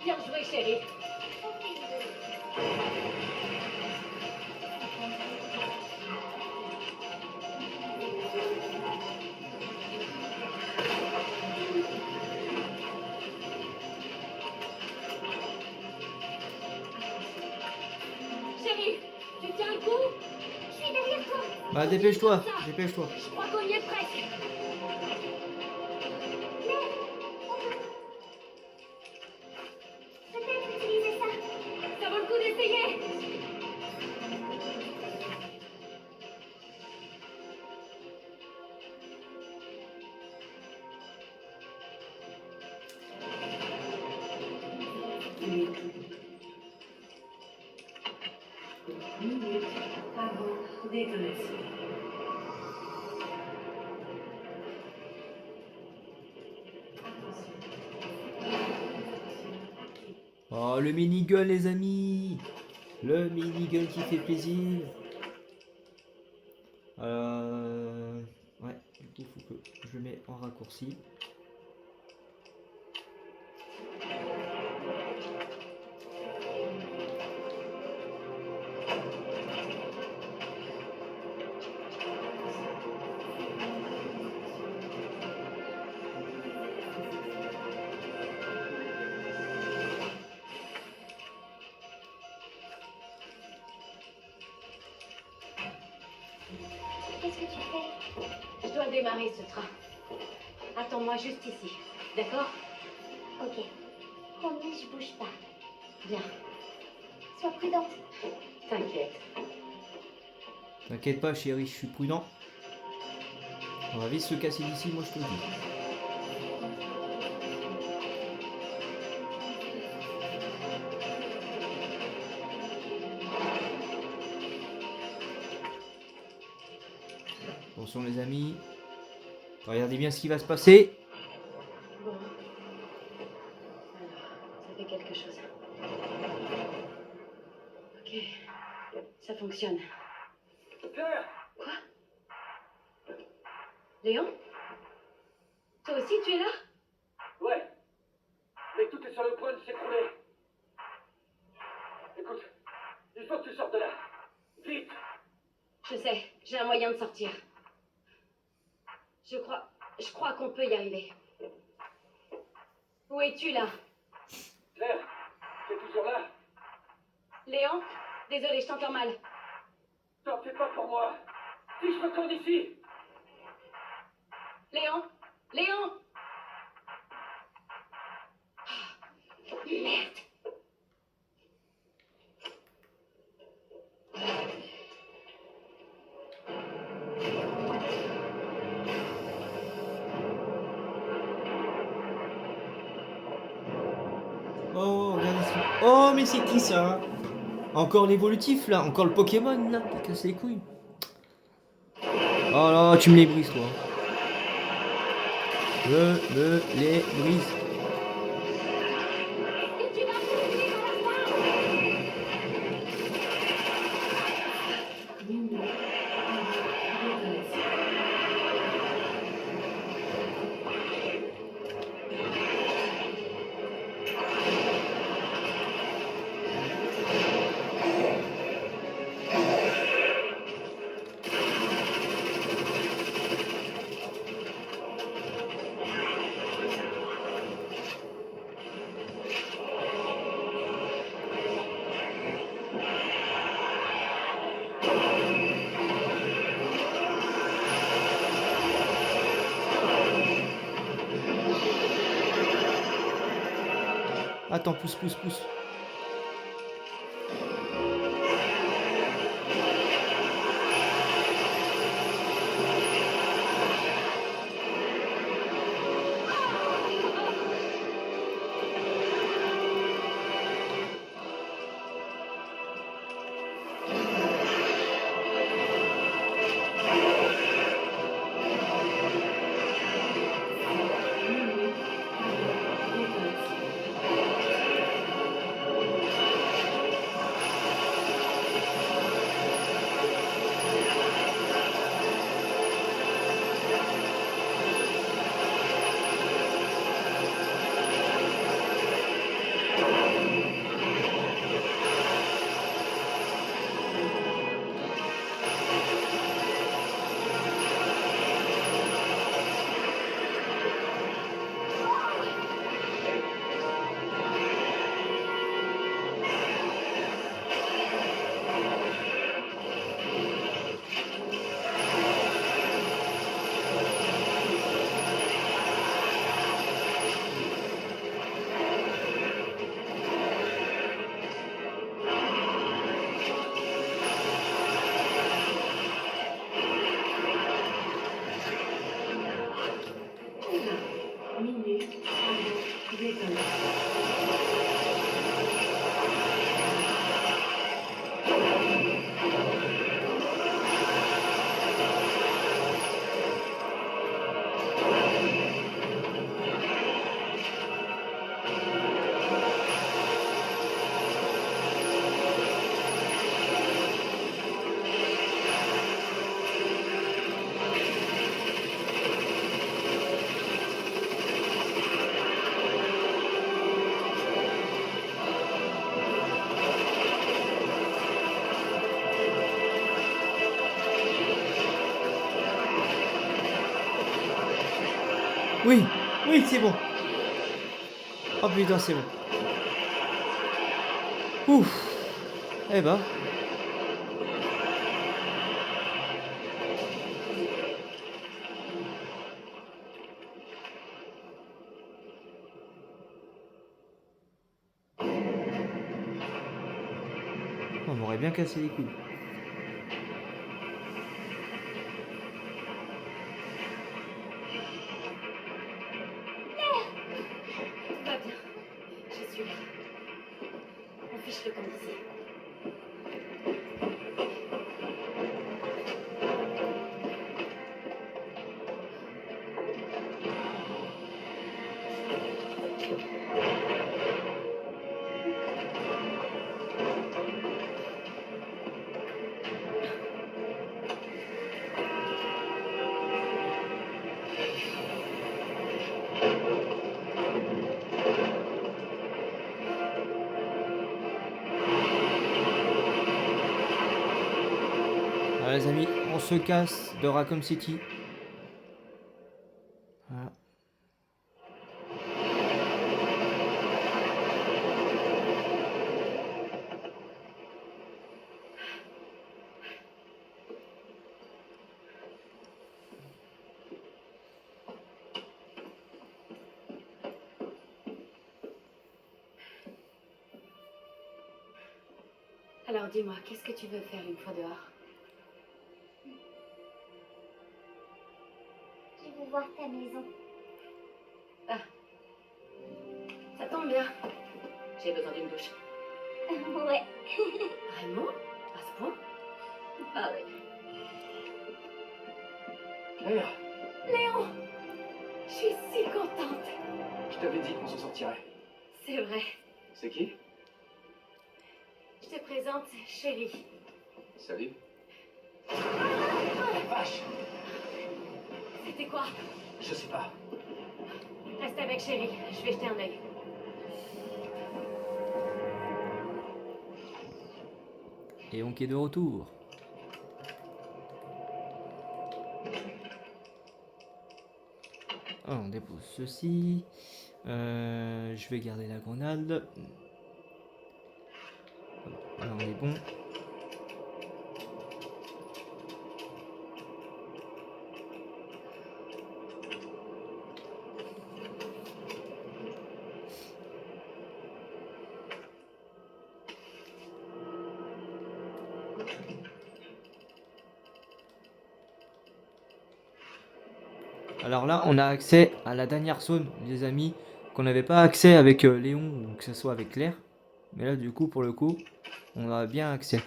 Bien joué, chérie. Chérie, tu tiens le coup? Je suis derrière toi. Bah dépêche-toi, dépêche-toi. Je crois qu'on y est presque. Peut-être utiliser ça. Ça vaut le coup d'essayer. Minutes avant détonation. Attention. Oh, le minigun, les amis. Le minigun qui fait plaisir. Ouais, du coup, faut que je le mets en raccourci. Qu'est-ce que tu fais? Je dois démarrer ce train. Attends-moi juste ici, d'accord? Ok. Promis, je bouge pas. Bien, Sois prudente. t'inquiète. T'inquiète pas chérie, je suis prudent. On va vite se casser d'ici, moi je te le dis. Attention les amis. Regardez bien ce qui va se passer. Bon. Alors, ça fait quelque chose. Ok, ça fonctionne. Claire! Quoi? Léon? Toi aussi, tu es là? Ouais. Mais tout est sur le point de s'écrouler. Écoute, il faut que tu sortes de là. Vite! Je sais, j'ai un moyen de sortir. Je crois qu'on peut y arriver. Où es-tu là? Claire, t'es toujours là? Léon? Désolé, je t'entends mal. T'en fais pas pour moi. Si je retourne ici! Léon? Léon? Ah, merde! Oh, regardez ça. Oh, mais c'est qui ça? Encore l'évolutif là, encore le Pokémon là, qui casse les couilles. Oh là, tu me les brises toi. Je me les brise. Et tu vas mourir à la fin! Minuit, détonation. Attends, pousse, pousse, pousse. Minuit, détonation. Minuit, détonation. Oui, oui, c'est bon. Oh putain, c'est bon. Ouf. Eh ben. On m'aurait bien cassé les couilles. Tout va bien. Je suis là. On fiche le camp d'ici. Voilà les amis, on se casse de Raccoon City. Voilà. Alors dis-moi, qu'est-ce que tu veux faire une fois dehors? Je veux voir ta maison. Ça tombe bien. J'ai besoin d'une douche. Ouais. Vraiment? À ce point? Ah oui. Claire, Léon! Je suis si contente. je t'avais dit qu'on s'en sortirait. C'est vrai. C'est qui? Je te présente Chérie. Salut. Ah, Vache, c'était quoi? je sais pas. Reste avec Chérie. Je vais jeter un œil. Et on est de retour. Ah, on dépose ceci. Je vais garder la grenade. Là on est bon. Alors là, on a accès à la dernière zone, les amis, qu'on n'avait pas accès avec Léon ou que ce soit avec Claire. Mais là, du coup, pour le coup, on a bien accès.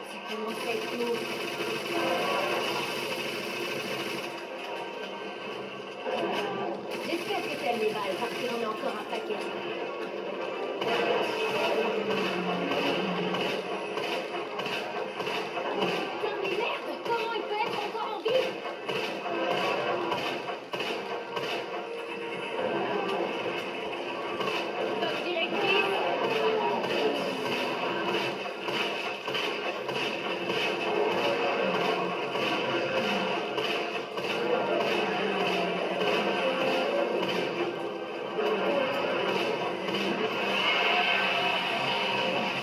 Ça commence à être lourd. J'espère que t'aimes les balles parce qu'il en a encore un paquet. Putain, mais merde! Comment il peut être encore en vie? Top directrice!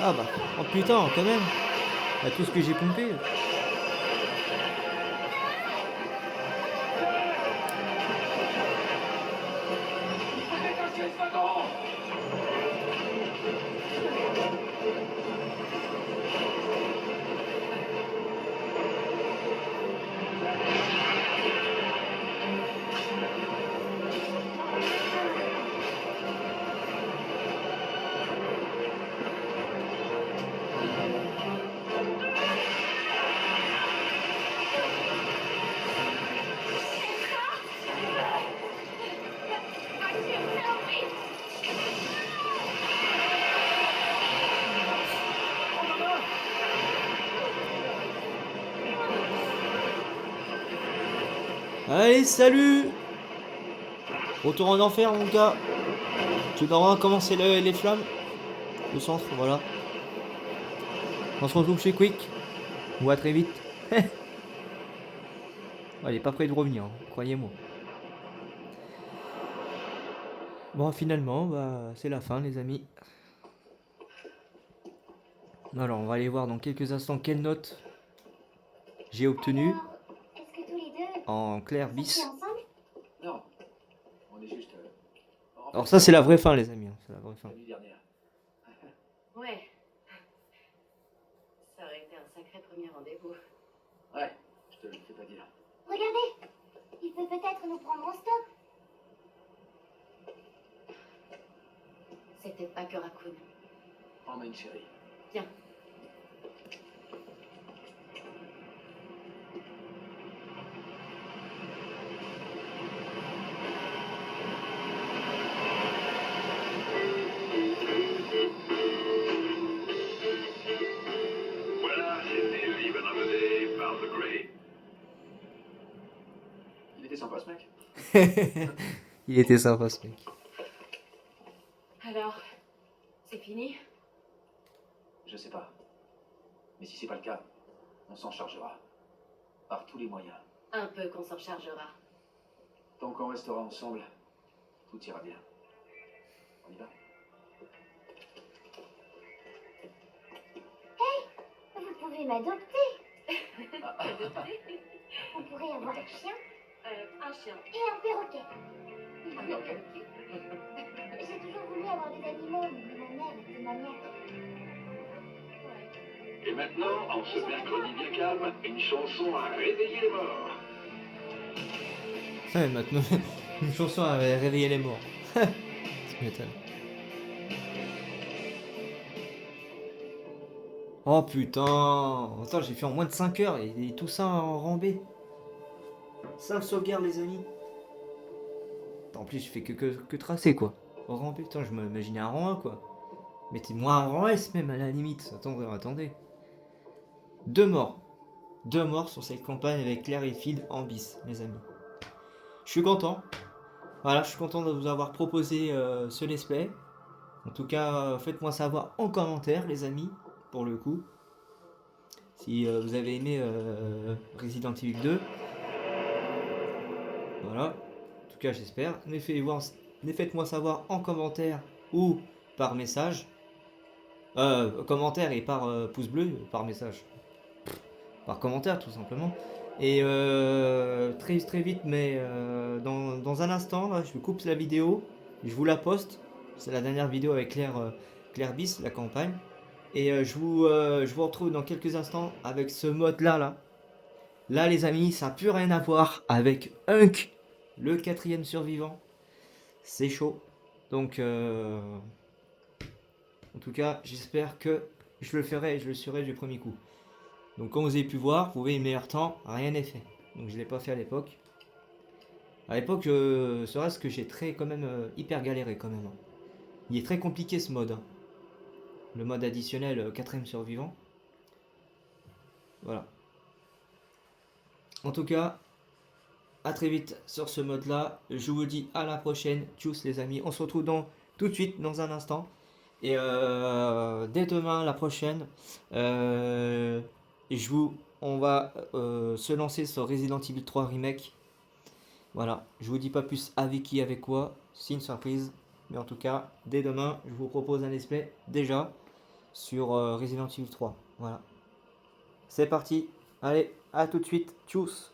Ah bah, oh putain, quand même. Bah, tout ce que j'ai pompé. Détachez ce wagon! Allez, salut! Retour en enfer, mon gars. Tu dois voir comment c'est les flammes. Le centre, voilà. On se retrouve chez Quick. On va très vite. Oh, il est pas prêt de revenir, hein, croyez-moi. Bon, finalement, bah, c'est la fin, les amis. Alors, on va aller voir dans quelques instants quelle note j'ai obtenue Alors, est-ce que tous les deux en clair sortis bis. ensemble? Non, on est juste. Alors, ça, c'est la vraie fin, les amis. Hein, c'est la vraie fin. La nuit dernière. Ouais. Ça aurait été un sacré premier rendez-vous. Ouais, je te le fais pas dire. Regardez, il peut peut-être nous prendre en stop. C'est peut-être pas que Raccoon. Emmène chérie. Viens. Voilà, c'était Live Another Day par The Grey. Il était sympa ce mec. Il était sympa, ce mec. Alors, c'est fini? Je sais pas. Mais si c'est pas le cas, on s'en chargera. Par tous les moyens. Un peu qu'on s'en chargera. Tant qu'on restera ensemble, tout ira bien. On y va? Vous pouvez m'adopter. On pourrait avoir un chien Un chien. et un perroquet. Ok. J'ai toujours voulu avoir des animaux, mais ma mère était maniaque. Et maintenant, en ce mercredi bien calme, une chanson à réveiller les morts. Ouais, maintenant, une chanson à réveiller les morts. Tu m'étonnes. Oh putain! Attends, j'ai fait en moins de 5 heures et tout ça en rambé. 5 sauvegardes, les amis. En plus, je fais que tracer, quoi. En rambé, putain, je m'imaginais un rang 1, quoi. Mettez-moi un rang S, même, à la limite. Attendez. 2 morts. 2 morts sur cette campagne avec Claire et Phil en bis, mes amis. Je suis content. Voilà, je suis content de vous avoir proposé ce let's play. En tout cas, faites-moi savoir en commentaire, les amis, pour le coup. Si vous avez aimé Resident Evil 2. Voilà. En tout cas, j'espère. Faites-moi savoir en commentaire ou par message. Commentaire et par pouce bleu, par message. Par commentaire, tout simplement. Et très vite, mais dans un instant, là, je coupe la vidéo. Je vous la poste. C'est la dernière vidéo avec Claire Bis, la campagne. Et je vous retrouve dans quelques instants avec ce mode-là. Là, les amis, ça n'a plus rien à voir avec Hunk, le 4e survivant. C'est chaud. Donc, en tout cas, j'espère que je le ferai et je le serai du premier coup. Donc, comme vous avez pu voir, vous voyez, meilleur temps, rien n'est fait. Donc, je ne l'ai pas fait à l'époque. À l'époque, serait-ce que j'ai quand même hyper galéré quand même. Il est très compliqué ce mode. Le mode additionnel 4e survivant. Voilà. En tout cas, à très vite sur ce mode là. Je vous dis à la prochaine. Tchuss les amis. On se retrouve tout de suite dans un instant. Et dès demain, la prochaine, on va se lancer sur Resident Evil 3 Remake. Voilà. Je vous dis pas plus avec qui, avec quoi. C'est une surprise. Mais en tout cas, dès demain, je vous propose un let's play déjà sur Resident Evil 3. Voilà. C'est parti. Allez, à tout de suite. Tchuss.